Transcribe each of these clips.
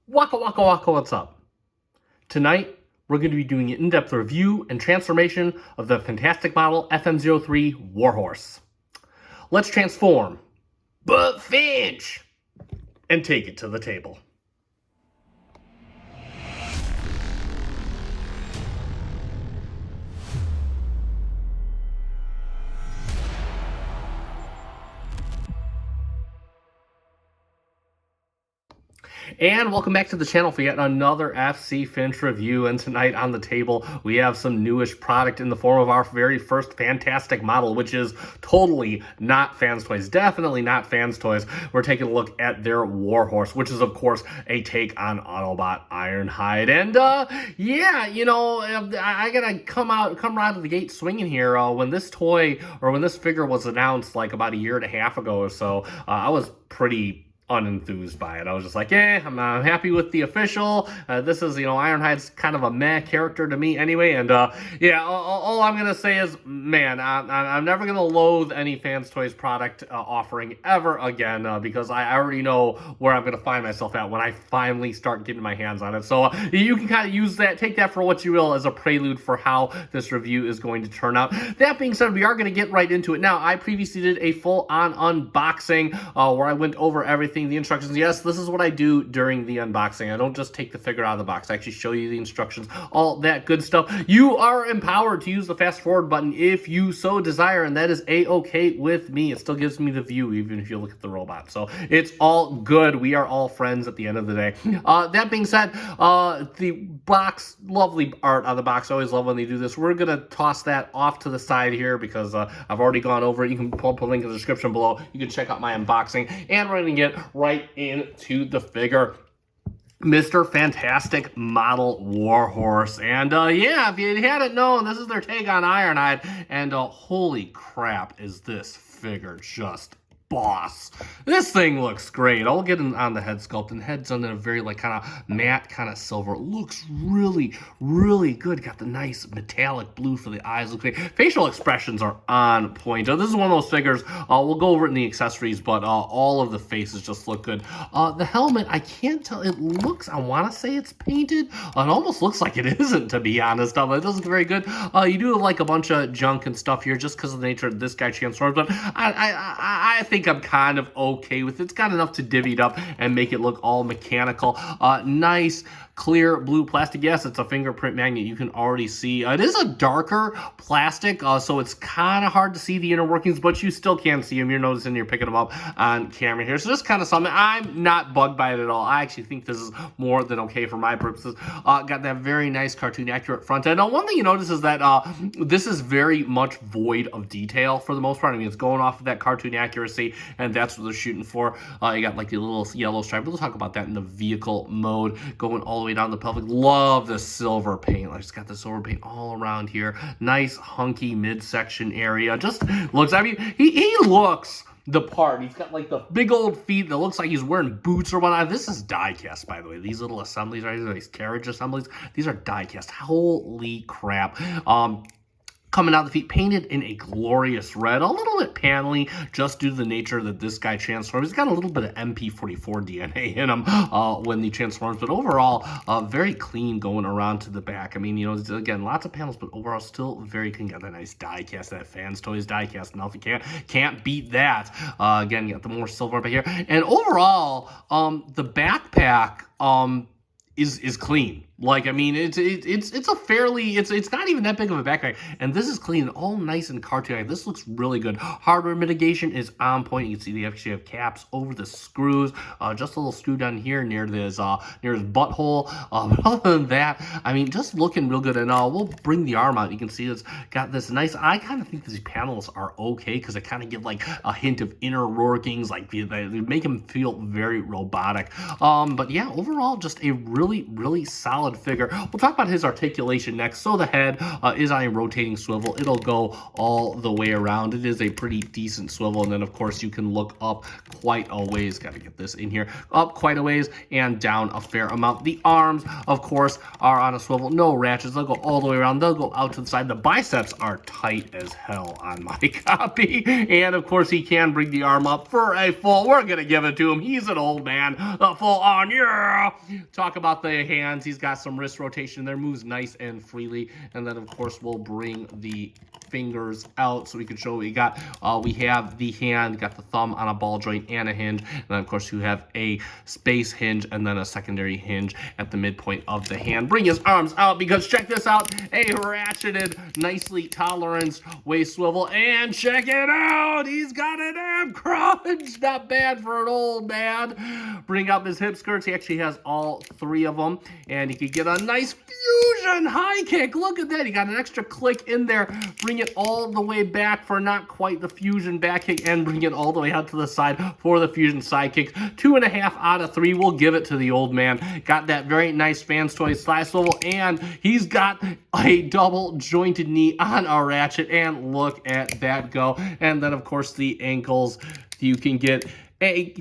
Waka waka waka, what's up? Tonight, we're going to be doing an in-depth review and transformation of the fantastic model FM-03 Warhorse. Let's transform, but Finch, and take it to the table. And welcome back to the channel for yet another FC Finch review. And tonight on the table, we have some newish product in the form of our very first fantastic model, which is totally not Fans Toys. Definitely not Fans Toys. We're taking a look at their Warhorse, which is, of course, a take on Autobot Ironhide. And, yeah, you know, I gotta come right out of the gate swinging here. When this toy, or when this figure was announced, like about a year and a half ago or so, I was pretty unenthused by it. I was just like, I'm happy with the official. This is, Ironhide's kind of a meh character to me anyway. And all I'm gonna say is, man, I'm never gonna loathe any Fans Toys product offering ever again because I already know where I'm gonna find myself at when I finally start getting my hands on it. So you can kind of use that, take that for what you will, as a prelude for how this review is going to turn out. That being said, we are going to get right into it now. I previously did a full-on unboxing where I went over everything, the instructions. Yes, this is what I do during the unboxing. I don't just take the figure out of the box. I actually show you the instructions, all that good stuff. You are empowered to use the fast forward button if you so desire, and that is a-okay with me. It still gives me the view even if you look at the robot. So it's all good. We are all friends at the end of the day. That being said, the box, lovely art on the box. I always love when they do this. We're going to toss that off to the side here because I've already gone over it. You can pull up a link in the description below. You can check out my unboxing, and we're going to get right into the figure. Mr. Fantastic Model Warhorse. And yeah, if you hadn't known, this is their take on Ironhide. And holy crap, is this figure just boss. This thing looks great. I'll get on the head sculpt, and head's done in a very like kind of matte kind of silver. It looks really, really good. Got the nice metallic blue for the eyes. Look great. Facial expressions are on point. This is one of those figures. We'll go over it in the accessories, but all of the faces just look good. The helmet, I can't tell. It looks, I want to say it's painted. It almost looks like it isn't, to be honest. It doesn't look very good. You do have like a bunch of junk and stuff here just because of the nature of this guy transforms, but I think I'm kind of okay with it. It's got enough to divvy it up and make it look all mechanical. Nice clear blue plastic. Yes, it's a fingerprint magnet. You can already see it is a darker plastic, so it's kind of hard to see the inner workings, but you still can see them. You're noticing you're picking them up on camera here, so just kind of something. I'm not bugged by it at all. I actually think this is more than okay for my purposes. Got that very nice cartoon accurate front end. Now, one thing you notice is that this is very much void of detail for the most part. I mean, it's going off of that cartoon accuracy, and that's what they're shooting for. You got like the little yellow stripe. We'll talk about that in the vehicle mode, going all the way down the pelvic. Love the silver paint. I just got the silver paint all around here. Nice hunky midsection area. Just looks, I mean, he looks the part. He's got like the big old feet that looks like he's wearing boots or whatnot. This is die cast, by the way. These little assemblies right here, these carriage assemblies, these are die cast. Holy crap. Coming out the feet, painted in a glorious red, a little bit panely, just due to the nature that this guy transforms. He's got a little bit of MP44 DNA in him when he transforms, but overall, very clean going around to the back. I mean, you know, again, lots of panels, but overall still very clean. Got that nice die cast, that Fans Toys die cast. Now, if you can't beat that. Again, you got the more silver up here, and overall, the backpack is clean. Like, I mean, it's a fairly, it's not even that big of a backpack, and this is clean, all nice and cartoony. This looks really good. Hardware mitigation is on point. You can see they actually have caps over the screws, just a little screw down here near his butthole. But other than that, I mean, just looking real good. And we'll bring the arm out. You can see it's got this nice, I kind of think these panels are okay because they kind of give like a hint of inner workings, like they make them feel very robotic. But yeah, overall, just a really, really solid solid figure. We'll talk about his articulation next. So the head is on a rotating swivel. It'll go all the way around. It is a pretty decent swivel. And then, of course, you can look up quite a ways. Got to get this in here. Up quite a ways and down a fair amount. The arms, of course, are on a swivel. No ratchets. They'll go all the way around. They'll go out to the side. The biceps are tight as hell on my copy. And, of course, he can bring the arm up for a full. We're going to give it to him. He's an old man. A full on, yeah. Talk about the hands. He's got some wrist rotation there. Moves nice and freely. And then, of course, we'll bring the fingers out so we can show what we got. We have the hand, got the thumb on a ball joint and a hinge. And then, of course, you have a space hinge and then a secondary hinge at the midpoint of the hand. Bring his arms out because check this out. A ratcheted, nicely toleranced waist swivel. And check it out. He's got an ab crunch. Not bad for an old man. Bring up his hip skirts. He actually has all three of them. And he could get a nice fusion high kick. Look at that. He got an extra click in there. Bring it all the way back for not quite the fusion back kick and bring it all the way out to the side for the fusion side kick. 2.5 out of 3. We'll give it to the old man. Got that very nice Fans Toys slide swivel and he's got a double jointed knee on a ratchet and look at that go. And then, of course, the ankles. You can get a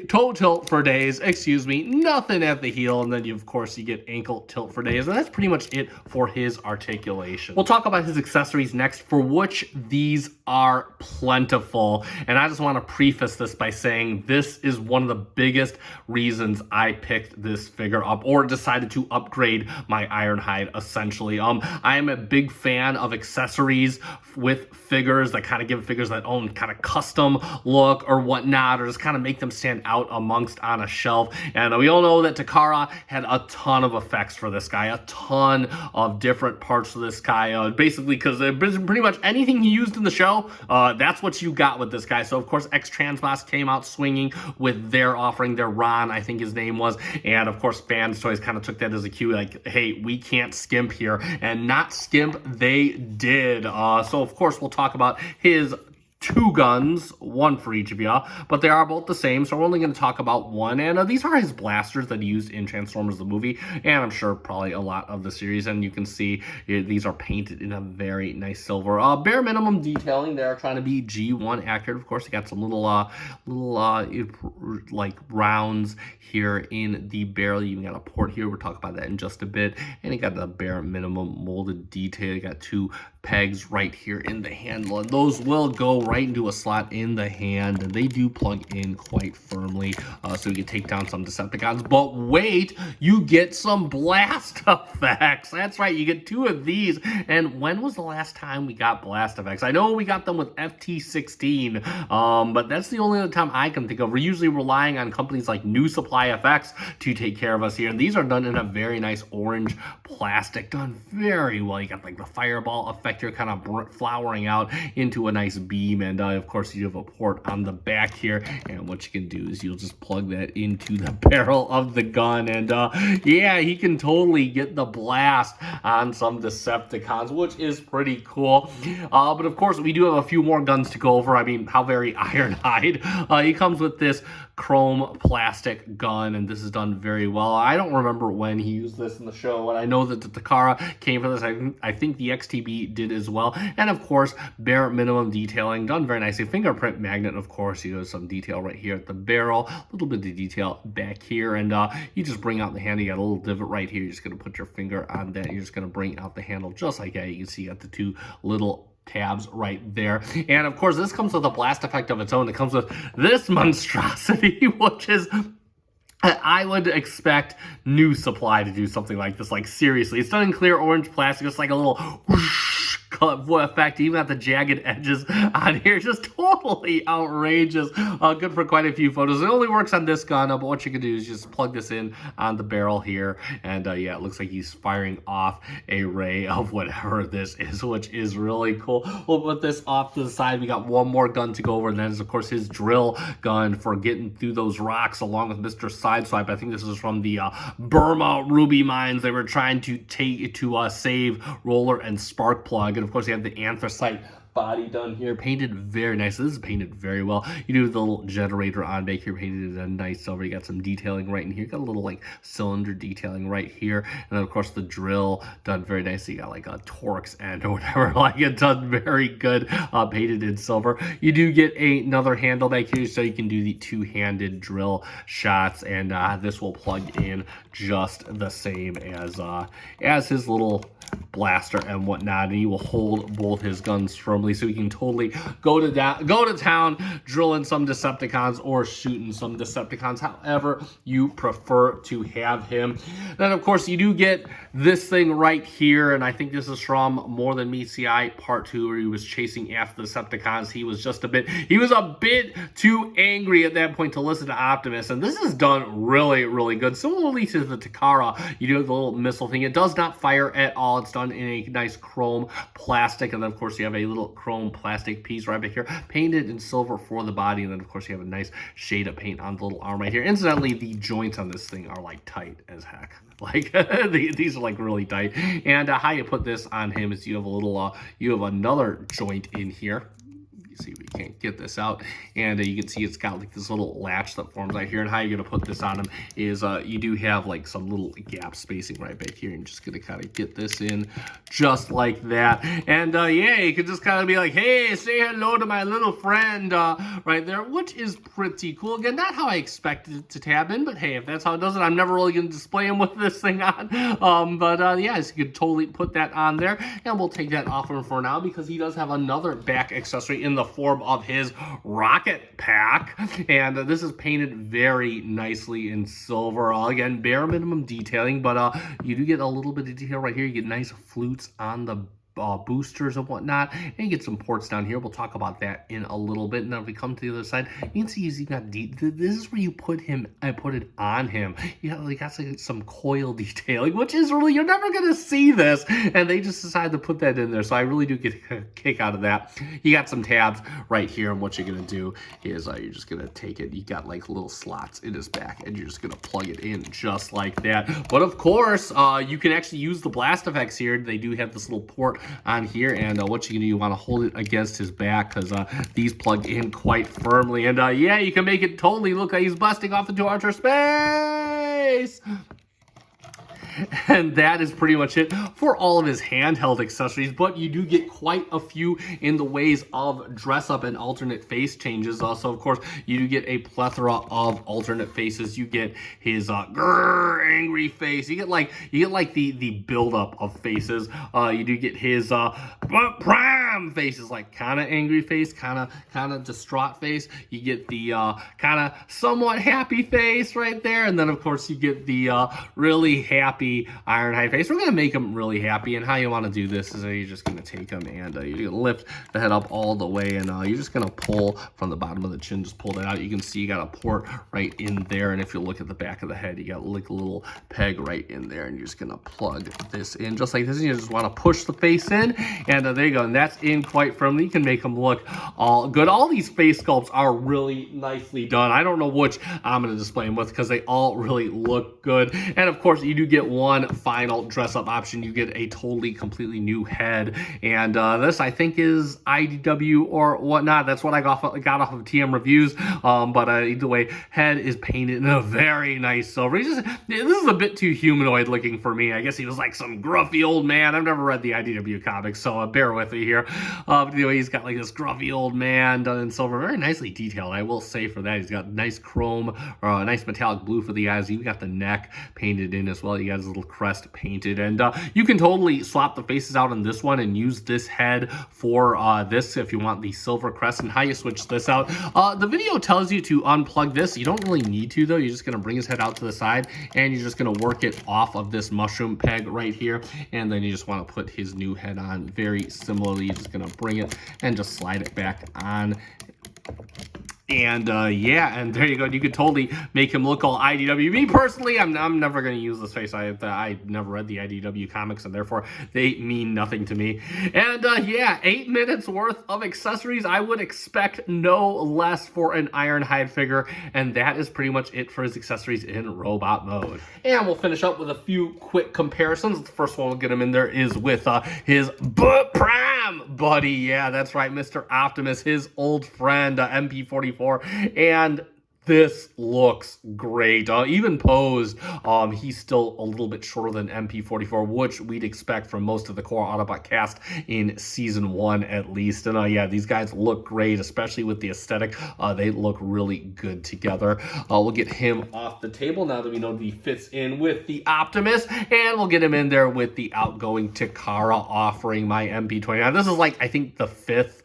toe tilt for days, nothing at the heel, and then of course you get ankle tilt for days, and that's pretty much it for his articulation. We'll talk about his accessories next, for which these are plentiful, and I just want to preface this by saying this is one of the biggest reasons I picked this figure up or decided to upgrade my Ironhide, essentially. I am a big fan of accessories with figures that kind of give figures that own kind of custom look or whatnot, or just kind of make them stand out amongst on a shelf. And we all know that Takara had a ton of effects for this guy, a ton of different parts of this guy, basically because pretty much anything he used in the show, that's what you got with this guy. So of course X-Transbots came out swinging with their offering, their Ron, I think his name was, and of course Fans Toys kind of took that as a cue, like, hey, we can't skimp here, and not skimp they did. So of course we'll talk about his 2 guns, one for each of you, but they are both the same, so we're only going to talk about one. And these are his blasters that he used in Transformers the movie, and I'm sure probably a lot of the series. And you can see these are painted in a very nice silver. Bare minimum detailing. They're trying to be G1 accurate. Of course, they got some little like rounds here in the barrel. You got a port here. We'll talk about that in just a bit. And you got the bare minimum molded detail. You got 2 pegs right here in the handle, and those will go right into a slot in the hand, and they do plug in quite firmly, so you can take down some Decepticons. But wait, you get some blast effects. That's right, you get 2 of these. And when was the last time we got blast effects? I know we got them with FT16, but that's the only other time I can think of. We're usually relying on companies like New Supply FX to take care of us here, and these are done in a very nice orange plastic, done very well. You got like the fireball effect here, kind of flowering out into a nice beam, and of course you have a port on the back here, and what you can do is you'll just plug that into the barrel of the gun, and yeah, he can totally get the blast on some Decepticons, which is pretty cool. But of course we do have a few more guns to go over. I mean, how very Ironhide. He comes with this chrome plastic gun, and this is done very well. I don't remember when he used this in the show, and I know that the Takara came for this. I think the XTB did as well. And of course, bare minimum detailing, done very nicely. Fingerprint magnet, of course. You have some detail right here at the barrel, a little bit of detail back here, and you just bring out the handle. You got a little divot right here. You're just going to put your finger on that. You're just going to bring out the handle just like that. You can see you got the 2 little tabs right there. And of course, this comes with a blast effect of its own. It comes with this monstrosity, which is, I would expect New Supply to do something like this. Like, seriously, it's done in clear orange plastic. It's like a little whoosh effect, even at the jagged edges on here, just totally outrageous. Good for quite a few photos. It only works on this gun, but what you can do is just plug this in on the barrel here, and yeah, it looks like he's firing off a ray of whatever this is, which is really cool. We'll put this off to the side. We got one more gun to go over, and that is of course his drill gun for getting through those rocks, along with Mr. Sideswipe. I think this is from the Burma Ruby mines. They were trying to save Roller and Sparkplug. And of course, you have the anthracite body done here, painted very nice. This is painted very well. You do the little generator on back here, painted a nice silver. You got some detailing right in here. You got a little like cylinder detailing right here, and then of course the drill done very nicely. You got like a Torx end or whatever, like it done very good, painted in silver. You do get another handle back here, so you can do the two-handed drill shots, and this will plug in just the same as his little blaster and whatnot, and he will hold both his guns firmly, so he can totally go to town, drilling some Decepticons or shooting some Decepticons, however you prefer to have him. Then of course you do get this thing right here, and I think this is from More Than Me CI Part 2, where he was chasing after the Decepticons. He was a bit too angry at that point to listen to Optimus, and this is done really, really good. Similarly to the Takara, you do have the little missile thing. It does not fire at all. It's done in a nice chrome plastic, and then of course you have a little chrome plastic piece right back here, painted in silver for the body, and then of course you have a nice shade of paint on the little arm right here. Incidentally, the joints on this thing are like tight as heck. Like these are like really tight. And how you put this on him is you have a little you have another joint in here. See if we can't get this out, and you can see it's got like this little latch that forms right here. And how you're gonna put this on him is you do have like some little gap spacing right back here, and you're just gonna kind of get this in just like that. And yeah, you can just kind of be like, hey, say hello to my little friend right there, which is pretty cool. Again, not how I expected it to tab in, but hey, if that's how it does it, I'm never really gonna display him with this thing on. But yeah, so you could totally put that on there, and we'll take that off him for now, because he does have another back accessory in the form of his rocket pack, and this is painted very nicely in silver. Again, bare minimum detailing, but you do get a little bit of detail right here. You get nice flutes on the boosters and whatnot, and you get some ports down here. We'll talk about that in a little bit. And then if we come to the other side, you can see he's got this is where you put him. I put it on him. You got like some coil detailing, which is really, you're never gonna see this, and they just decided to put that in there. So I really do get a kick out of that. You got some tabs right here, and what you're gonna do is you're just gonna take it. You got like little slots in his back, and you're just gonna plug it in just like that. But of course, you can actually use the blast effects here. They do have this little port on here, and what you can do, you want to hold it against his back, because these plug in quite firmly, and yeah, you can make it totally look like he's busting off into outer space. And that is pretty much it for all of his handheld accessories, but you do get quite a few in the ways of dress up and alternate face changes. Also, of course, you do get a plethora of alternate faces. You get his angry face. You get like the buildup of faces. You do get his prime faces, like kind of angry face, kind of distraught face. You get the kind of somewhat happy face right there, and then of course you get the really happy Ironhide face. We're gonna make him really happy, and how you want to do this is you're just gonna take him and you're gonna lift the head up all the way, and you're just gonna pull from the bottom of the chin. Just pull that out. You can see you got a port right in there, and if you look at the back of the head, you got like a little peg right in there, and you're just gonna plug this in just like this, and you just want to push the face in, and there you go, and that's in quite firmly. You can make them look all good. All these face sculpts are really nicely done. I don't know which I'm gonna display them with, because they all really look good. And of course, you do get one final dress up option. You get a totally completely new head, and this I think is IDW or whatnot. That's what I got off of TM reviews, but either way, head is painted in a very nice silver. This is a bit too humanoid looking for me. I guess he was like some gruffy old man. I've never read the IDW comics, so bear with me here. But anyway, he's got like this gruffy old man done in silver, very nicely detailed, I will say for that. He's got nice chrome or nice metallic blue for the eyes. You got the neck painted in as well. You got his little crest painted, and you can totally swap the faces out on this one and use this head for this if you want the silver crest. And how you switch this out, the video tells you to unplug this. You don't really need to though. You're just going to bring his head out to the side, and you're just going to work it off of this mushroom peg right here, and then you just want to put his new head on very similarly. You're just going to bring it and just slide it back on And yeah, and there you go. You could totally make him look all IDW. Me personally, I'm never going to use this face. I never read the IDW comics, and therefore they mean nothing to me. And yeah, 8 minutes worth of accessories. I would expect no less for an Ironhide figure, and that is pretty much it for his accessories in robot mode. And we'll finish up with a few quick comparisons. The first one we'll get him in there is with his Prime buddy. Yeah, that's right, Mr. Optimus, his old friend, MP44. And this looks great. Even posed, he's still a little bit shorter than MP44, which we'd expect from most of the core Autobot cast in Season 1 at least. And yeah, these guys look great, especially with the aesthetic. They look really good together. We'll get him off the table now that we know that he fits in with the Optimus, and we'll get him in there with the outgoing Takara offering my MP29. This is like, I think, the 5th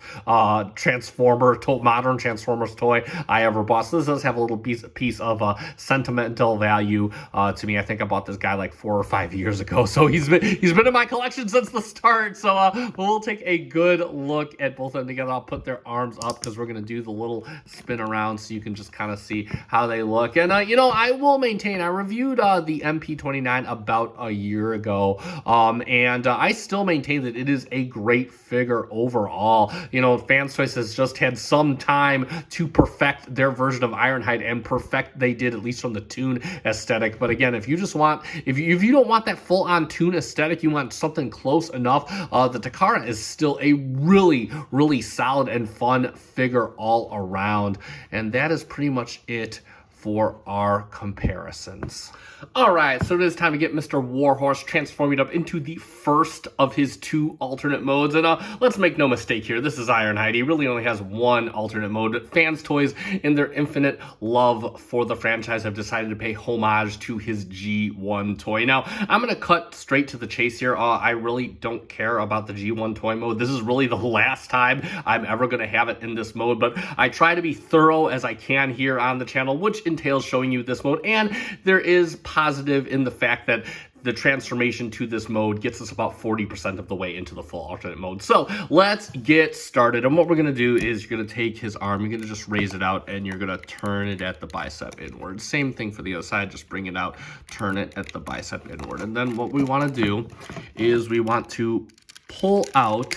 modern Transformers toy I ever bought. So this does have a little piece of sentimental value to me. I think I bought this guy like 4 or 5 years ago, so he's been in my collection since the start. So we'll take a good look at both of them together. I'll put their arms up because we're gonna do the little spin around so you can just kind of see how they look. And you know, I will maintain I reviewed the MP29 about a year ago, and I still maintain that it is a great figure overall. You know, Fans Choice has just had some time to perfect their version of Ironhide, and perfect they did, at least from the Toon aesthetic. But again, if you just want, if you don't want that full-on Toon aesthetic, you want something close enough, the Takara is still a really solid and fun figure all around. And that is pretty much it for our comparisons. All right, so it is time to get Mr. Warhorse transforming up into the first of his 2 alternate modes. And let's make no mistake here, this is Ironhide. He really only has 1 alternate mode. Fans Toys, in their infinite love for the franchise, have decided to pay homage to his G1 toy. Now, I'm going to cut straight to the chase here. I really don't care about the G1 toy mode. This is really the last time I'm ever going to have it in this mode, but I try to be thorough as I can here on the channel, which entails showing you this mode. And there is positive in the fact that the transformation to this mode gets us about 40% of the way into the full alternate mode. So let's get started. And what we're going to do is you're going to take his arm, you're going to just raise it out, and you're going to turn it at the bicep inward. Same thing for the other side, just bring it out, turn it at the bicep inward. And then what we want to do is we want to pull out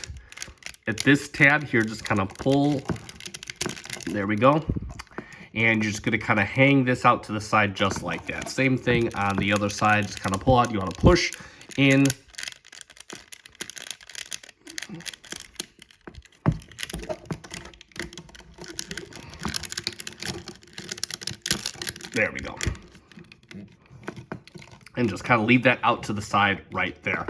at this tab here, just kind of pull, there we go. And you're just going to kind of hang this out to the side just like that. Same thing on the other side, just kind of pull out. You want to push in. There we go. And just kind of leave that out to the side right there.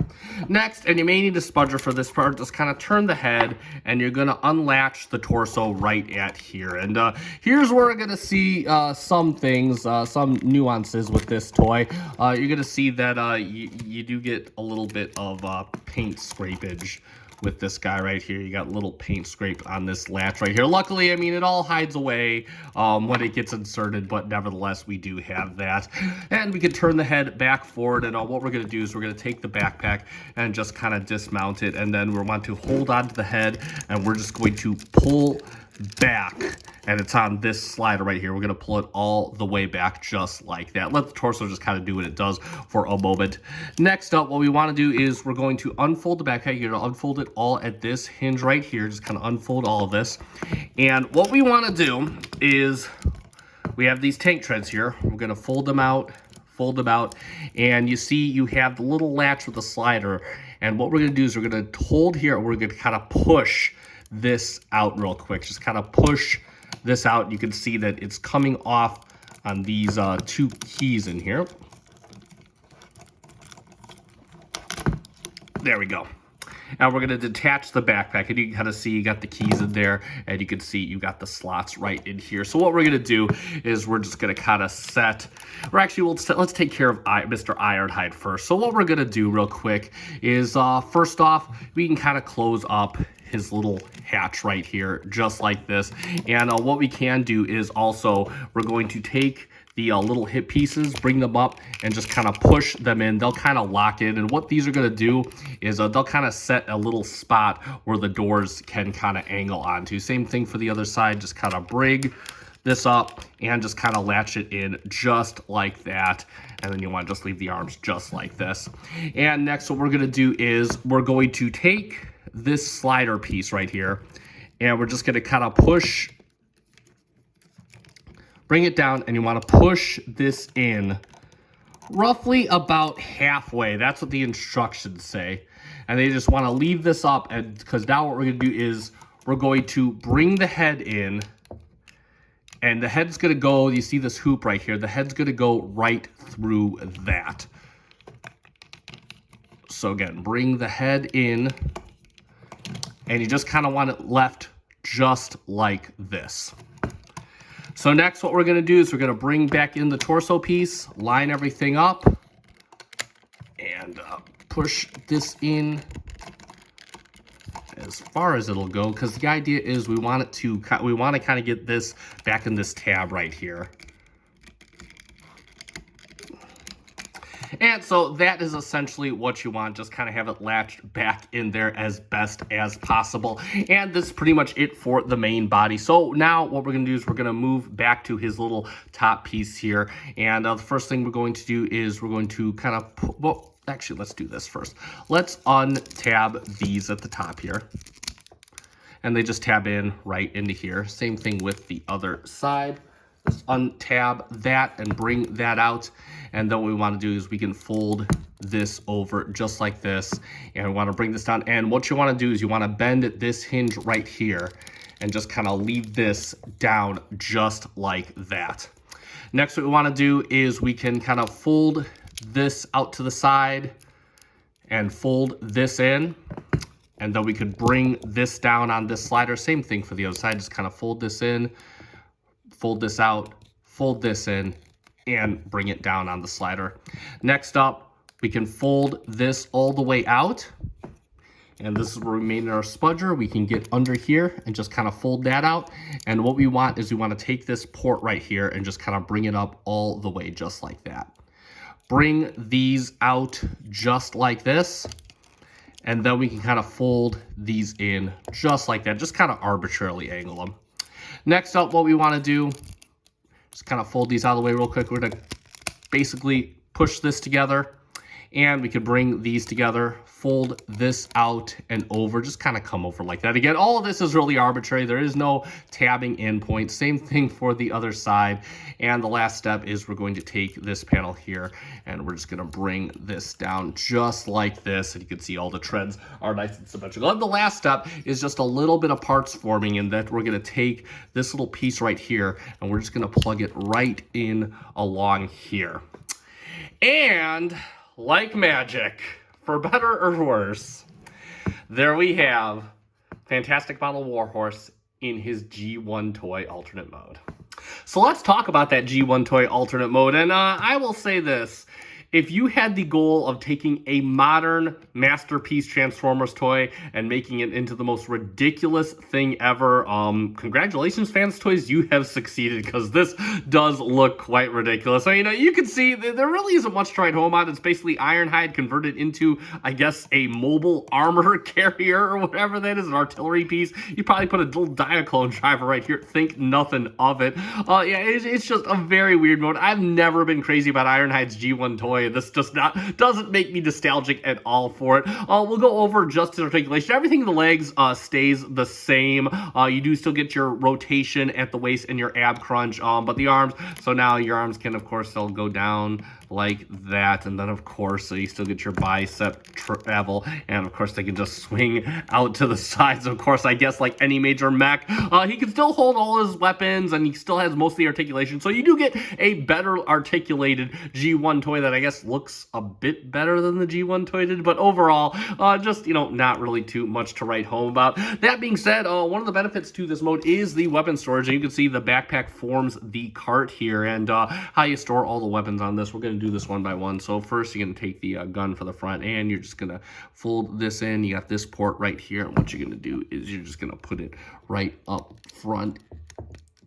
Next, and you may need a spudger for this part, just kind of turn the head, and you're going to unlatch the torso right at here. And here's where we're going to see some things, some nuances with this toy. You're going to see that you do get a little bit of paint scrapage with this guy right here. You got a little paint scrape on this latch right here. Luckily, I mean, it all hides away when it gets inserted, but nevertheless, we do have that. And we can turn the head back forward, and what we're going to do is we're going to take the backpack and just kind of dismount it, and then we want to hold on to the head, and we're just going to pull back, and it's on this slider right here. We're going to pull it all the way back just like that. Let the torso just kind of do what it does for a moment. Next up, what we want to do is we're going to unfold the backpack. You're going to unfold it all at this hinge right here. Just kind of unfold all of this. And what we want to do is we have these tank treads here. We're going to fold them out, and you see you have the little latch with the slider. And what we're going to do is we're going to hold here, and we're going to kind of push this out real quick. Just kind of push this out. You can see that it's coming off on these 2 keys in here. There we go. Now we're going to detach the backpack, and you can kind of see you got the keys in there, and you can see you got the slots right in here. So what we're going to do is we're just going to kind of set, or actually let's take care of Mr. Ironhide first. So what we're going to do real quick is first off, we can kind of close up his little hatch right here, just like this. And what we can do is also, we're going to take the little hip pieces, bring them up, and just kind of push them in. They'll kind of lock in. And what these are going to do is they'll kind of set a little spot where the doors can kind of angle onto. Same thing for the other side. Just kind of bring this up and just kind of latch it in just like that. And then you want to just leave the arms just like this. And next what we're going to do is we're going to take this slider piece right here, and we're just going to kind of push, bring it down, and you want to push this in roughly about halfway. That's what the instructions say. And they just want to leave this up, and because now what we're going to do is we're going to bring the head in, and the head's going to go, you see this hoop right here, the head's going to go right through that. So again, bring the head in, and you just kind of want it left just like this. So next what we're going to do is we're going to bring back in the torso piece, line everything up, and push this in as far as it'll go, because the idea is we want to kind of get this back in this tab right here. And so that is essentially what you want, just kind of have it latched back in there as best as possible. And this is pretty much it for the main body. So now what we're going to do is we're going to move back to his little top piece here. And the first thing we're going to do is we're going to kind of, well, actually, let's do this first. Let's untab these at the top here. And they just tab in right into here. Same thing with the other side. Let's untab that and bring that out. And then what we want to do is we can fold this over just like this. And we want to bring this down. And what you want to do is you want to bend this hinge right here and just kind of leave this down just like that. Next, what we want to do is we can kind of fold this out to the side and fold this in. And then we could bring this down on this slider. Same thing for the other side. Just kind of fold this in, fold this out, fold this in, and bring it down on the slider. Next up, we can fold this all the way out. And this is where we made our spudger. We can get under here and just kind of fold that out. And what we want is we want to take this port right here and just kind of bring it up all the way just like that. Bring these out just like this. And then we can kind of fold these in just like that. Just kind of arbitrarily angle them. Next up, what we want to do, just kind of fold these out of the way real quick. We're going to basically push this together, and we could bring these together, fold this out and over, just kind of come over like that. Again, all of this is really arbitrary. There is no tabbing in point. Same thing for the other side. And the last step is we're going to take this panel here, and we're just going to bring this down just like this. And you can see all the treads are nice and symmetrical. And the last step is just a little bit of parts forming, in that we're going to take this little piece right here, and we're just going to plug it right in along here. And like magic, for better or worse, there we have fantastic model Warhorse in his G1 toy alternate mode. So let's talk about that G1 toy alternate mode. And I will say this. If you had the goal of taking a modern Masterpiece Transformers toy and making it into the most ridiculous thing ever, congratulations, Fans Toys, you have succeeded, because this does look quite ridiculous. So, you know, you can see there really isn't much to write home on. It's basically Ironhide converted into, I guess, a mobile armor carrier or whatever that is, an artillery piece. You probably put a little Diaclone driver right here. Think nothing of it. Yeah, it's just a very weird mode. I've never been crazy about Ironhide's G1 toy. This just doesn't make me nostalgic at all for it. We'll go over just his articulation. Everything in the legs stays the same. You do still get your rotation at the waist and your ab crunch, but the arms, so now your arms can, of course, they'll go down like that, and then of course so you still get your bicep travel, and of course they can just swing out to the sides. Of course, I guess like any major mech, he can still hold all his weapons, and he still has most of the articulation, so you do get a better articulated G1 toy that I guess looks a bit better than the G1 toy did, but overall just, you know, not really too much to write home about. That being said, one of the benefits to this mode is the weapon storage, and you can see the backpack forms the cart here, and how you store all the weapons on this. We're going to do this one by one. So first you're going to take the gun for the front, and you're just going to fold this in. You got this port right here, and what you're going to do is you're just going to put it right up front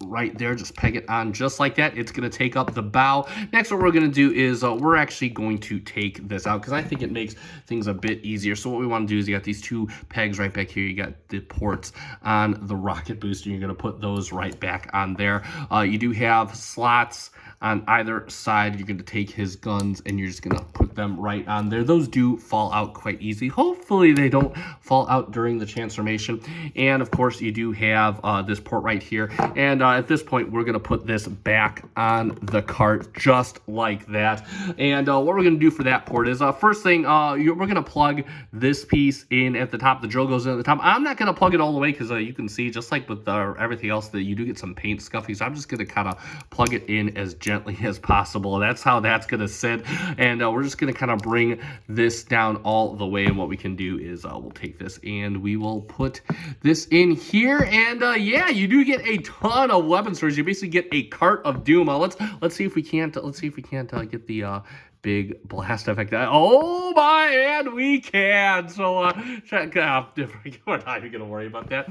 right there. Just peg it on just like that. It's going to take up the bow. Next, what we're going to do is we're actually going to take this out because I think it makes things a bit easier. So what we want to do is you got these two pegs right back here. You got the ports on the rocket booster. You're going to put those right back on there. You do have slots on either side. You're going to take his guns and you're just going to put them right on there. Those do fall out quite easy. Hopefully they don't fall out during the transformation. And of course you do have this port right here. And at this point we're going to put this back on the cart just like that. And what we're going to do for that port is first thing, we're going to plug this piece in at the top. The drill goes in at the top. I'm not going to plug it all the way because you can see, just like with everything else, that you do get some paint scuffing. So I'm just going to kind of plug it in as gently as possible. That's how that's going to sit. And we're just going to kind of bring this down all the way. And what we can do is we'll take this and we will put this in here. And yeah, you do get a ton of weapon storage. You basically get a cart of doom. Let's see if we can't get the big blast effect. Oh my, and we can. So check out. We're not even gonna worry about that.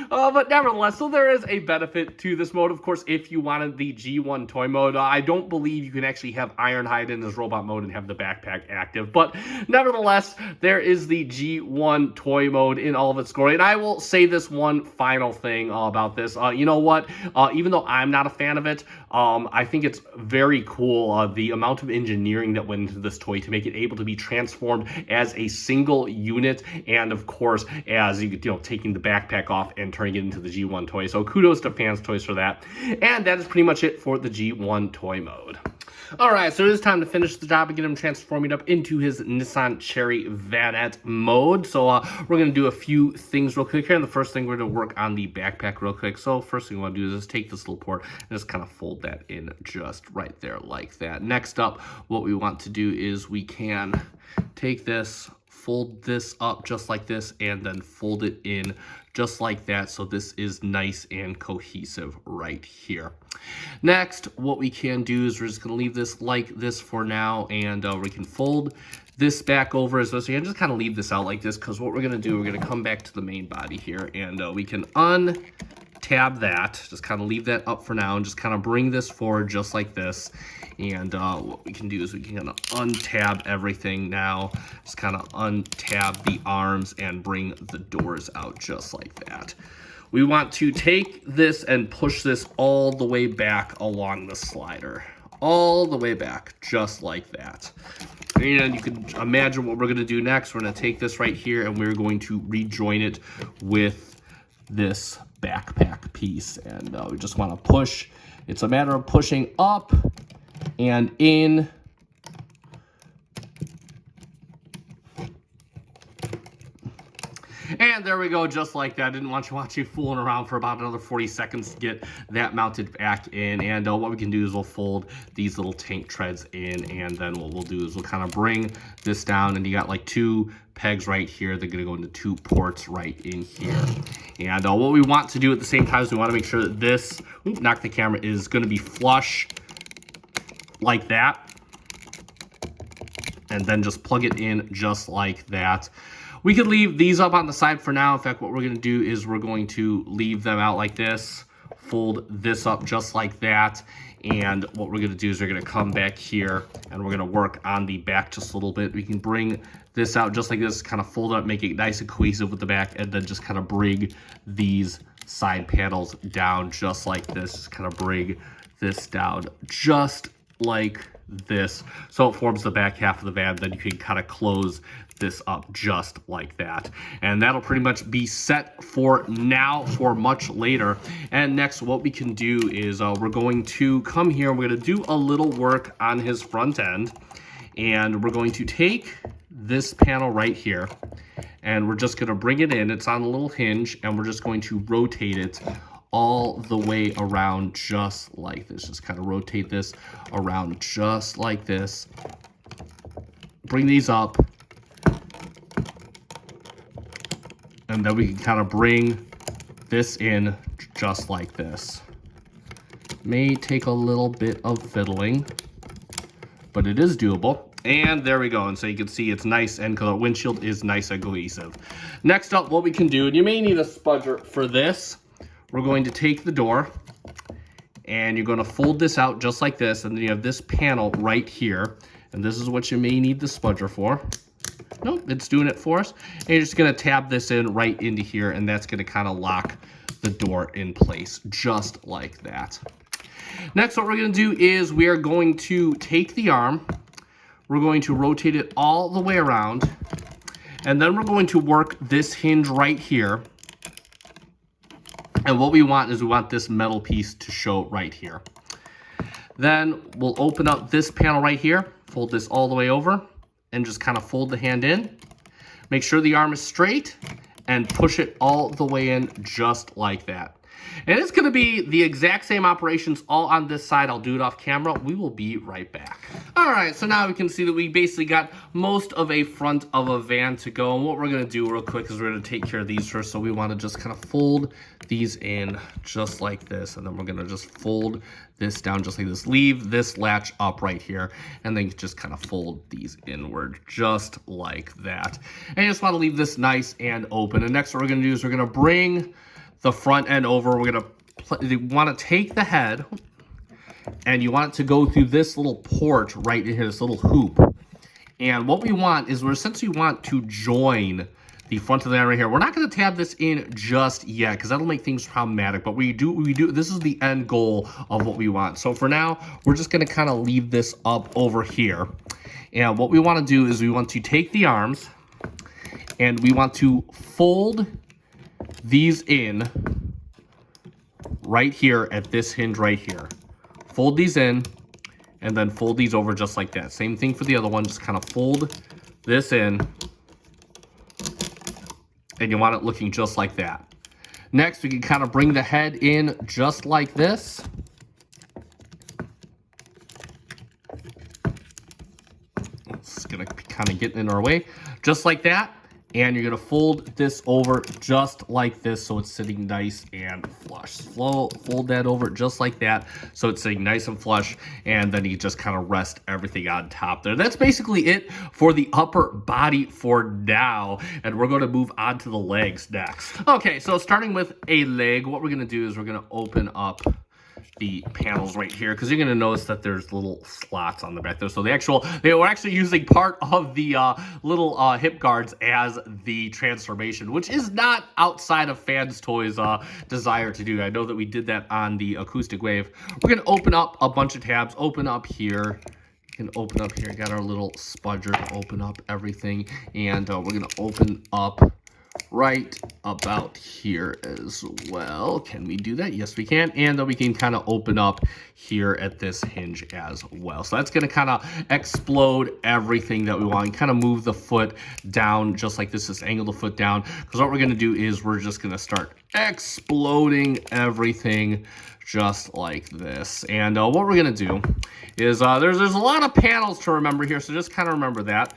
But nevertheless, so there is a benefit to this mode. Of course, if you wanted the G1 toy mode, I don't believe you can actually have Ironhide in his robot mode and have the backpack active. But nevertheless, there is the G1 toy mode in all of its glory. And I will say this one final thing about this. You know what? Even though I'm not a fan of it, I think it's very cool the amount of engineering that went into this toy to make it able to be transformed as a single unit, and of course as you know, taking the backpack off and turning it into the G1 toy. So kudos to Fans Toys for that. And that is pretty much it for the G1 toy mode. Alright, so it is time to finish the job and get him transforming up into his Nissan Cherry Vanette mode. So we're going to do a few things real quick here. And the first thing, we're going to work on the backpack real quick. So first thing we want to do is just take this little port and just kind of fold that in just right there like that. Next up, what we want to do is we can take this, fold this up just like this, and then fold it in just like that, so this is nice and cohesive right here. Next, what we can do is we're just going to leave this like this for now, and we can fold this back over as well. So you can just kind of leave this out like this, because what we're going to do, we're going to come back to the main body here, and we can untab that, just kind of leave that up for now, and just kind of bring this forward just like this. And what we can do is we can kind of untab everything now, just kind of untab the arms and bring the doors out just like that. We want to take this and push this all the way back along the slider, all the way back, just like that. And you can imagine what we're going to do next. We're going to take this right here and we're going to rejoin it with this backpack piece. And we just want to push. It's a matter of pushing up and in. And there we go, just like that. I didn't want you fooling around for about another 40 seconds to get that mounted back in. And what we can do is we'll fold these little tank treads in, and then what we'll do is we'll kind of bring this down, and you got like two pegs right here. They're going to go into two ports right in here. And what we want to do at the same time is we want to make sure that this, knock the camera, is going to be flush like that. And then just plug it in just like that. We could leave these up on the side for now. In fact, what we're going to do is we're going to leave them out like this, fold this up just like that, and what we're going to do is we're going to come back here and we're going to work on the back just a little bit. We can bring this out just like this, kind of fold it up, make it nice and cohesive with the back, and then just kind of bring these side panels down just like this. Just kind of bring this down just like this, so it forms the back half of the van. Then you can kind of close this up just like that, and that'll pretty much be set for now for much later. And next, what we can do is we're going to come here, we're going to do a little work on his front end, and we're going to take this panel right here and we're just going to bring it in. It's on a little hinge, and we're just going to rotate it all the way around just like this. Just kind of rotate this around just like this. Bring these up. And then we can kind of bring this in just like this. May take a little bit of fiddling, but it is doable. And there we go. And so you can see it's nice, and the windshield is nice and cohesive. Next up, what we can do, and you may need a spudger for this, we're going to take the door And you're going to fold this out just like this, and then you have this panel right here, and this is what you may need the spudger for. Nope, it's doing it for us. And you're just going to tab this in right into here, and that's going to kind of lock the door in place just like that. Next, what we're going to do is we are going to take the arm, we're going to rotate it all the way around, and then we're going to work this hinge right here. And what we want is we want this metal piece to show right here. Then we'll open up this panel right here, fold this all the way over, and just kind of fold the hand in. Make sure the arm is straight and push it all the way in just like that. And it's going to be the exact same operations all on this side. I'll do it off camera. We will be right back. All right, so now we can see that we basically got most of a front of a van to go. And what we're going to do real quick is we're going to take care of these first. So we want to just kind of fold these in just like this. And then we're going to just fold this down just like this. Leave this latch up right here. And then just kind of fold these inward just like that. And you just want to leave this nice and open. And next what we're going to do is we're going to bring the front end over. We're going to want to take the head and you want it to go through this little port right in here, this little hoop. And what we want is since we want to join the front of the end right here, we're not going to tab this in just yet because that'll make things problematic, but we do, this is the end goal of what we want. So for now, we're just going to kind of leave this up over here. And what we want to do is we want to take the arms and we want to fold these in right here at this hinge right here. Fold these in and then fold these over just like that. Same thing for the other one, just kind of fold this in and you want it looking just like that. Next, we can kind of bring the head in just like this. It's gonna kind of get in our way, just like that. And you're going to fold this over just like this so it's sitting nice and flush. Fold that over just like that so it's sitting nice and flush. And then you just kind of rest everything on top there. That's basically it for the upper body for now. And we're going to move on to the legs next. Okay, so starting with a leg, what we're going to do is we're going to open up the panels right here because you're going to notice that there's little slots on the back there. So they were actually using part of the little hip guards as the transformation, which is not outside of Fans Toys desire to do. I know that we did that on the acoustic wave. We're going to open up a bunch of tabs. Open up here. You can open up here. Got our little spudger to open up everything, and we're going to open up right about here as well. Can we do that? Yes, we can. And then we can kind of open up here at this hinge as well. So that's going to kind of explode everything that we want and kind of move the foot down just like this. Just angle the foot down because what we're going to do is we're just going to start exploding everything just like this. And what we're going to do is there's a lot of panels to remember here. So just kind of remember that.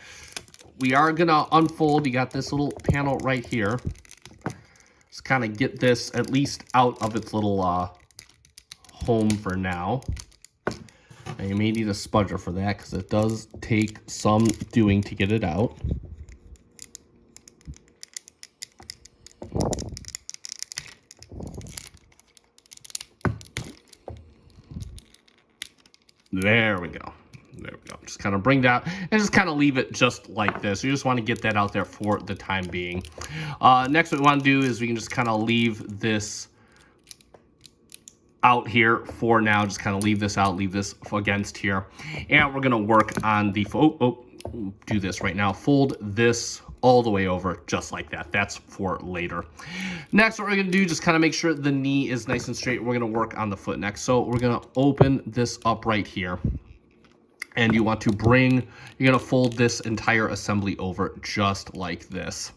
We are going to unfold. You got this little panel right here. Just kind of get this at least out of its little home for now. And you may need a spudger for that because it does take some doing to get it out. There we go. There we go. Just kind of bring that and just kind of leave it just like this. You just want to get that out there for the time being. Next, what we want to do is we can just kind of leave this out here for now. Just kind of leave this out, leave this against here. And we're going to work on the, do this right now. Fold this all the way over just like that. That's for later. Next, what we're going to do, just kind of make sure the knee is nice and straight. We're going to work on the foot next. So we're going to open this up right here. And you want to you're going to fold this entire assembly over just like this.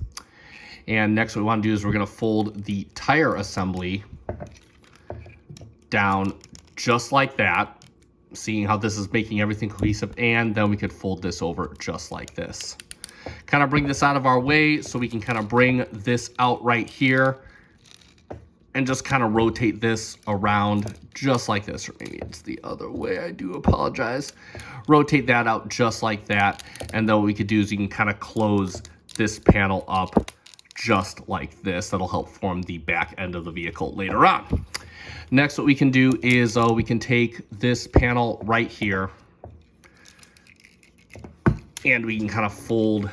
And next what we want to do is we're going to fold the tire assembly down just like that, seeing how this is making everything cohesive. And then we could fold this over just like this. Kind of bring this out of our way so we can kind of bring this out right here. And just kind of rotate this around just like this. Or maybe it's the other way. I do apologize. Rotate that out just like that. And then what we could do is you can kind of close this panel up just like this. That'll help form the back end of the vehicle later on. Next, what we can do is we can take this panel right here, and we can kind of fold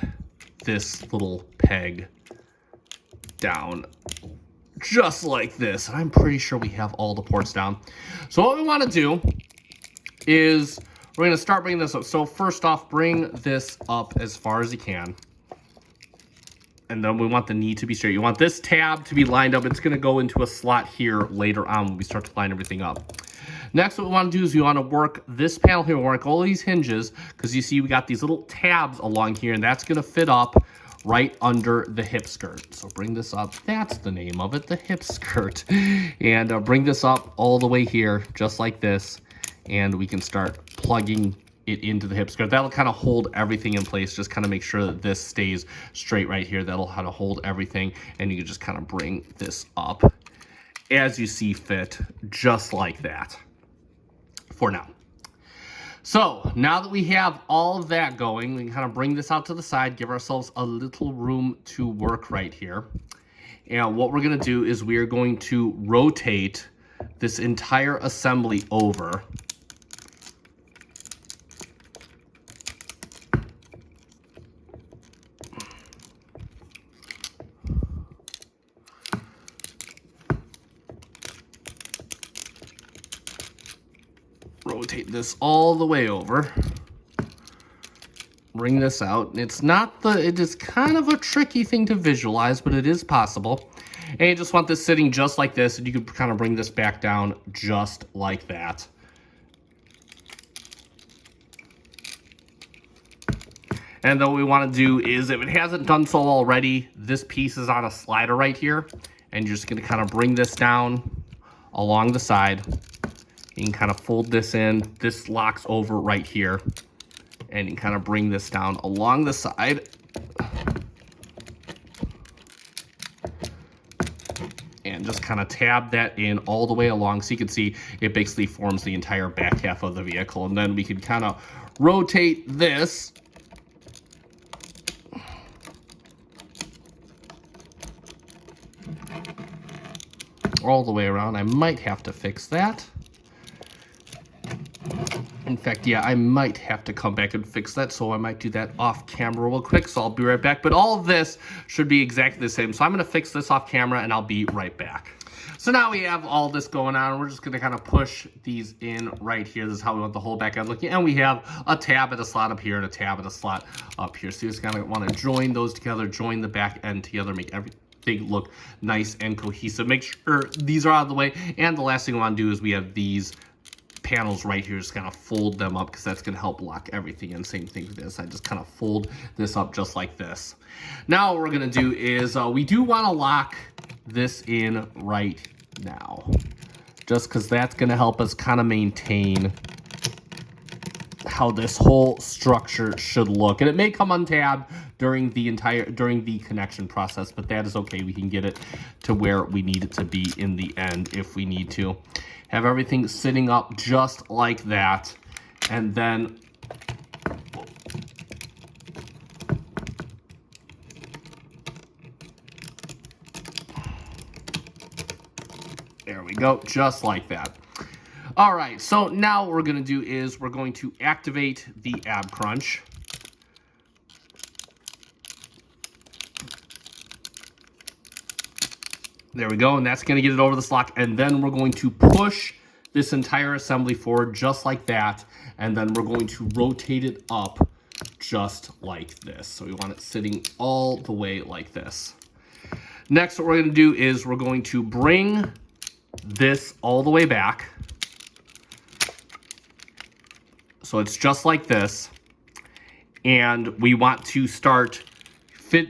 this little peg down just like this. And I'm pretty sure we have all the ports down. So what we want to do is we're going to start bringing this up. So first off, bring this up as far as you can. And then we want the knee to be straight. You want this tab to be lined up. It's going to go into a slot here later on when we start to line everything up. Next, what we want to do is we want to work this panel here. We'll work all these hinges because you see we got these little tabs along here, and that's going to fit up right under the hip skirt. So bring this up. That's the name of it, the hip skirt. And bring this up all the way here, just like this. And we can start plugging it into the hip skirt. That'll kind of hold everything in place. Just kind of make sure that this stays straight right here. That'll kind of hold everything. And you can just kind of bring this up as you see fit, just like that for now. So now that we have all of that going, we can kind of bring this out to the side, give ourselves a little room to work right here. And what we're going to do is we are going to rotate this entire assembly over. Rotate this all the way over. Bring this out. It is kind of a tricky thing to visualize, but it is possible. And you just want this sitting just like this, and you can kind of bring this back down just like that. And then what we want to do is, if it hasn't done so already, this piece is on a slider right here, and you're just going to kind of bring this down along the side. You can kind of fold this in. This locks over right here. And you can kind of bring this down along the side. And just kind of tab that in all the way along. So you can see it basically forms the entire back half of the vehicle. And then we can kind of rotate this all the way around. I might have to fix that. In fact, yeah, I might have to come back and fix that, so I might do that off camera real quick, so I'll be right back. But all of this should be exactly the same, so I'm going to fix this off camera, and I'll be right back. So now we have all this going on, and we're just going to kind of push these in right here. This is how we want the whole back end looking, and we have a tab and a slot up here and a tab and a slot up here. So you just kind of want to join those together, join the back end together, make everything look nice and cohesive. Make sure these are out of the way, and the last thing we want to do is we have these panels right here, just kind of fold them up because that's going to help lock everything in. Same thing with this. I just kind of fold this up just like this. Now what we're going to do is we do want to lock this in right now, just because that's going to help us kind of maintain how this whole structure should look. And it may come untabbed during the connection process, but that is okay. We can get it to where we need it to be in the end if we need to. Have everything sitting up just like that, and then there we go, just like that. All right, so now what we're going to do is we're going to activate the ab crunch. There we go, and that's going to get it over the slot, and then we're going to push this entire assembly forward just like that, and then we're going to rotate it up just like this. So we want it sitting all the way like this. Next, what we're going to do is we're going to bring this all the way back. So it's just like this, and we want to start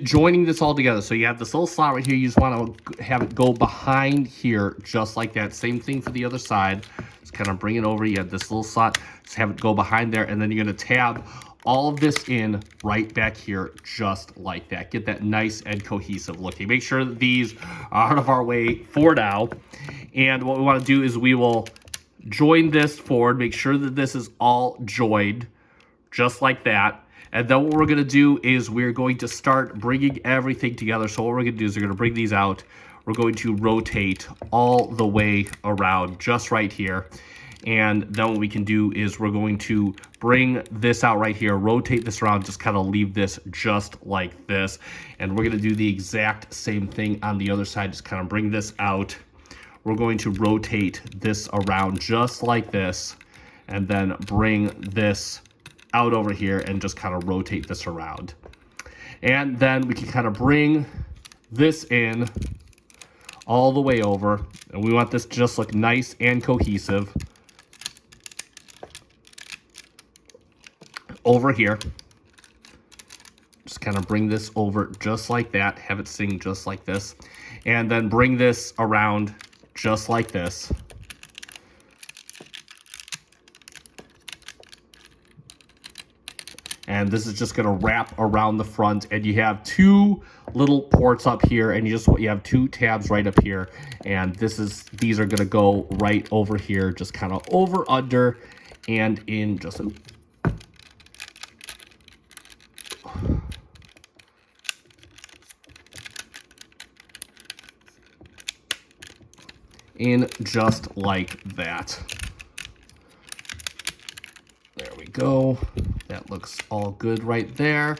joining this all together. So you have this little slot right here. You just want to have it go behind here just like that. Same thing for the other side. Just kind of bring it over. You have this little slot. Just have it go behind there, and then you're going to tab all of this in right back here just like that. Get that nice and cohesive looking. Make sure that these are out of our way for now. And what we want to do is we will join this forward. Make sure that this is all joined just like that. And then what we're going to do is we're going to start bringing everything together. So what we're going to do is we're going to bring these out. we're going to rotate all the way around just right here. And then what we can do is we're going to bring this out right here, rotate this around, just kind of leave this just like this. And we're going to do the exact same thing on the other side, just kind of bring this out. We're going to rotate this around just like this, and then bring this out over here and just kind of rotate this around. And then we can kind of bring this in all the way over, and we want this to just look nice and cohesive. Over here, just kind of bring this over just like that, have it sing just like this, and then bring this around just like this. And this is just going to wrap around the front, and you have two little ports up here, and you have two tabs right up here, and these are going to go right over here, just kind of over, under, and in just a in just like that. There we go. That looks all good right there.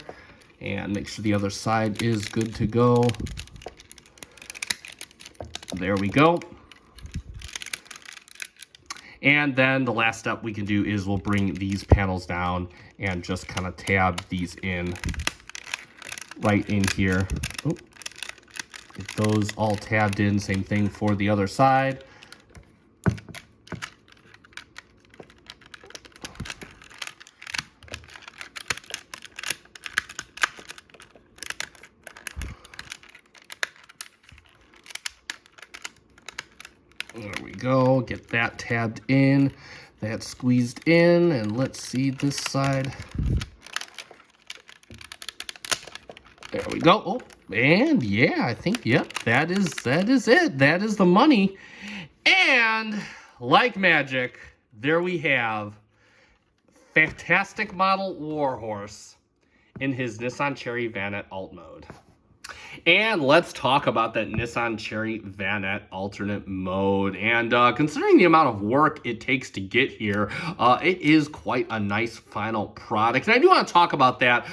And make sure the other side is good to go. There we go. And then the last step we can do is we'll bring these panels down and just kind of tab these in right in here. Oh. Get those all tabbed in, same thing for the other side. There we go, get that tabbed in, that squeezed in, and let's see this side. There we go. Oh, and yeah, I think, yep, that is it. That is the money. And like magic, there we have fantastic model Warhorse in his Nissan Cherry Vanette alt mode. And let's talk about that Nissan Cherry Vanette alternate mode. And considering the amount of work it takes to get here, it is quite a nice final product. And I do want to talk about that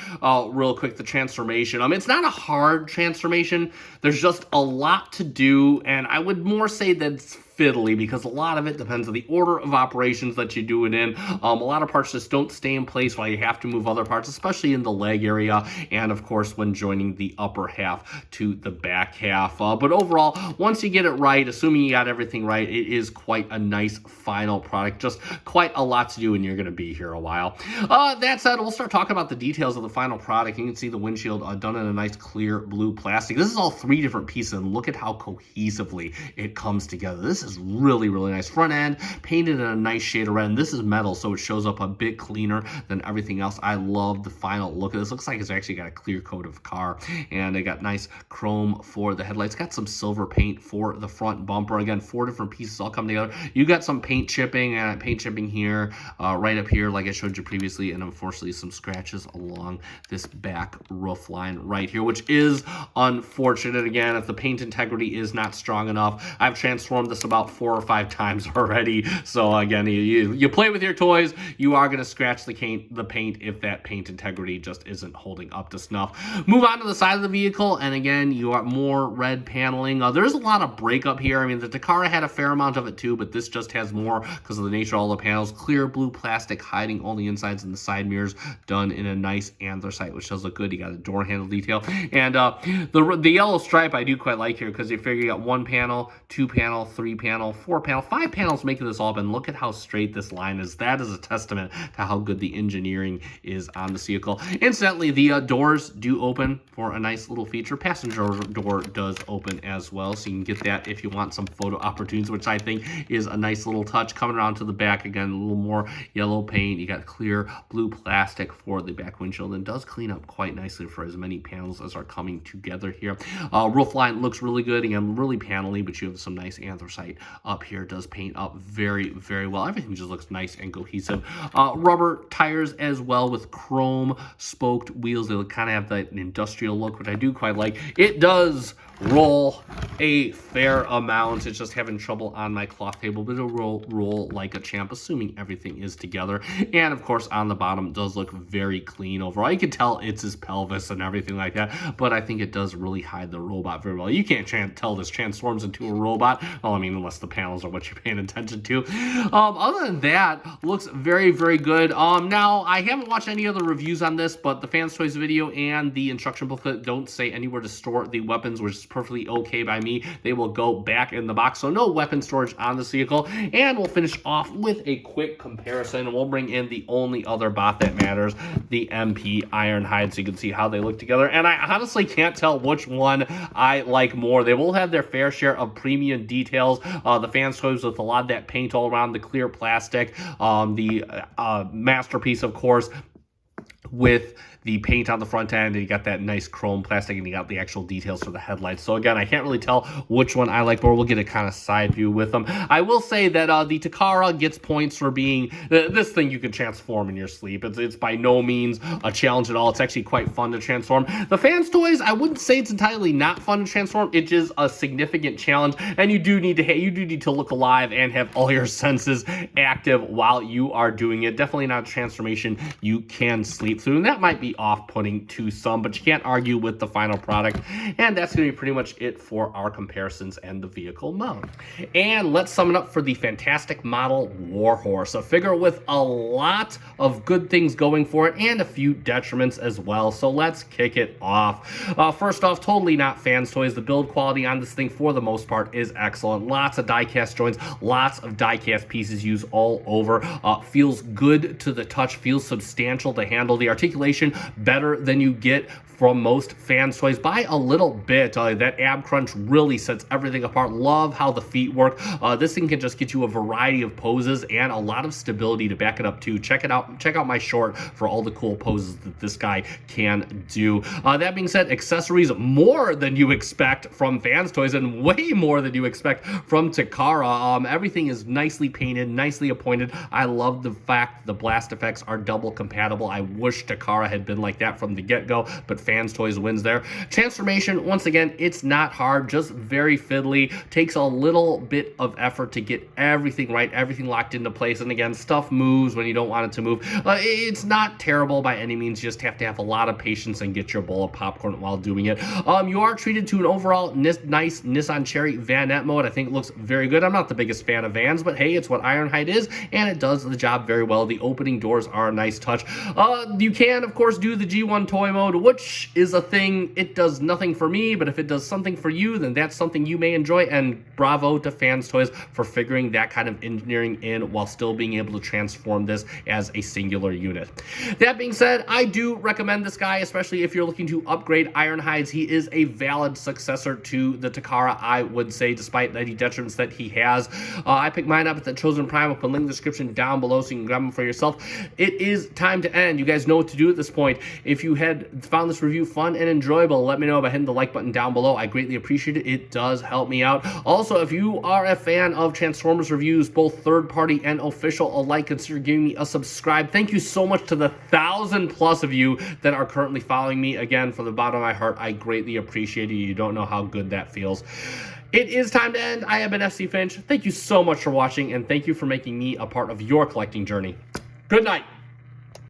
real quick, the transformation. It's not a hard transformation. There's just a lot to do, and I would more say that it's fiddly because a lot of it depends on the order of operations that you do it in. A lot of parts just don't stay in place while you have to move other parts, especially in the leg area, and of course when joining the upper half to the back half. But overall, once you get it right, assuming you got everything right, it is quite a nice final product. Just quite a lot to do, and you're going to be here a while. That said, we'll start talking about the details of the final product. You can see the windshield done in a nice clear blue plastic. This is all three different pieces, and look at how cohesively it comes together. This is really, really nice. Front end painted in a nice shade of red, and this is metal, so it shows up a bit cleaner than everything else. I love the final look of this. Looks like it's actually got a clear coat of car, and it got nice chrome for the headlights. Got some silver paint for the front bumper. Again, four different pieces all come together. You got some paint chipping here, right up here, like I showed you previously, and unfortunately some scratches along this back roof line right here, which is unfortunate. Again, if the paint integrity is not strong enough, I've transformed this about 4 or 5 times already. So again, you play with your toys, you are going to scratch the paint if that paint integrity just isn't holding up to snuff. Move on to the side of the vehicle, and again, you got more red paneling. There's a lot of breakup here. I mean, the Takara had a fair amount of it too, but this just has more because of the nature of all the panels. Clear blue plastic hiding all the insides and the side mirrors, done in a nice anthracite, which does look good. You got a door handle detail, and the yellow stripe I do quite like here because you figure you got 1 panel, 2 panel, 3 panel, 4 panel, 5 panels making this all up, and look at how straight this line is. That is a testament to how good the engineering is on this vehicle. Incidentally, the doors do open for a nice little feature. Passenger door does open as well, so you can get that if you want some photo opportunities, which I think is a nice little touch. Coming around to the back, again, a little more yellow paint. You got clear blue plastic for the back windshield, and does clean up quite nicely for as many panels as are coming together here. Roof line looks really good. Again, really panely, but you have some nice anthracite right up here does paint up very, very well. Everything just looks nice and cohesive. Rubber tires as well with chrome spoked wheels. They kind of have that industrial look, which I do quite like. It does roll a fair amount. It's just having trouble on my cloth table, but it'll roll like a champ, assuming everything is together. And of course, on the bottom does look very clean overall. You can tell it's his pelvis and everything like that, but I think it does really hide the robot very well. You can't tell this transforms into a robot. Well, I mean, unless the panels are what you're paying attention to. Other than that, looks very, very good. Now, I haven't watched any other reviews on this, but the Fans Toys video and the instruction booklet don't say anywhere to store the weapons, which is perfectly okay by me. They will go back in the box, so no weapon storage on this vehicle. And we'll finish off with a quick comparison. We'll bring in the only other bot that matters, the MP Ironhide, so you can see how they look together. And I honestly can't tell which one I like more. They will have their fair share of premium details. The Fans Toys with a lot of that paint all around, the clear plastic, the Masterpiece, of course, with the paint on the front end, and you got that nice chrome plastic, and you got the actual details for the headlights. So again, I can't really tell which one I like more. We'll get a kind of side view with them. I will say that the Takara gets points for being this thing you can transform in your sleep. It's by no means a challenge at all. It's actually quite fun to transform. The Fans Toys, I wouldn't say it's entirely not fun to transform. It is a significant challenge, and you do need to look alive and have all your senses active while you are doing it. Definitely not a transformation you can sleep through, and that might be off-putting to some, but you can't argue with the final product. And that's going to be pretty much it for our comparisons and the vehicle mode. And let's sum it up for the fantastic model Warhorse, a figure with a lot of good things going for it and a few detriments as well. So let's kick it off. First off, totally not Fans Toys. The build quality on this thing for the most part is excellent. Lots of die-cast joints, lots of die-cast pieces used all over. Feels good to the touch, feels substantial to handle. The articulation better than you get from most Fans Toys by a little bit. That ab crunch really sets everything apart. Love how the feet work. This thing can just get you a variety of poses and a lot of stability to back it up too. Check it out. Check out my short for all the cool poses that this guy can do. That being said, accessories more than you expect from Fans Toys and way more than you expect from Takara. Everything is nicely painted, nicely appointed. I love the fact the blast effects are double compatible. I wish Takara had been like that from the get-go, but Fans Toys wins there. Transformation, once again, it's not hard, just very fiddly. Takes a little bit of effort to get everything right, everything locked into place. And again, stuff moves when you don't want it to move. It's not terrible by any means. You just have to have a lot of patience and get your bowl of popcorn while doing it. You are treated to an overall nice Nissan Cherry Vanette mode. I think it looks very good. I'm not the biggest fan of vans, but hey, it's what Ironhide is, and it does the job very well. The opening doors are a nice touch. You can, of course, do the G1 toy mode, which is a thing. It does nothing for me, but if it does something for you, then that's something you may enjoy, and bravo to Fans Toys for figuring that kind of engineering in while still being able to transform this as a singular unit. That being said, I do recommend this guy, especially if you're looking to upgrade Ironhides. He is a valid successor to the Takara, I would say, despite any detriments that he has. I picked mine up at the Chosen Prime. I'll put a link in the description down below so you can grab them for yourself. It is time to end. You guys know what to do at this point. If you had found this review fun and enjoyable, let me know by hitting the like button down below. I greatly appreciate it. It does help me out. Also, if you are a fan of Transformers reviews, both third party and official alike, consider giving me a subscribe. Thank you so much to the 1,000+ of you that are currently following me. Again, from the bottom of my heart, I greatly appreciate it. You don't know how good that feels. It is time to end. I have been FC Finch. Thank you so much for watching, and thank you for making me a part of your collecting journey. Good night.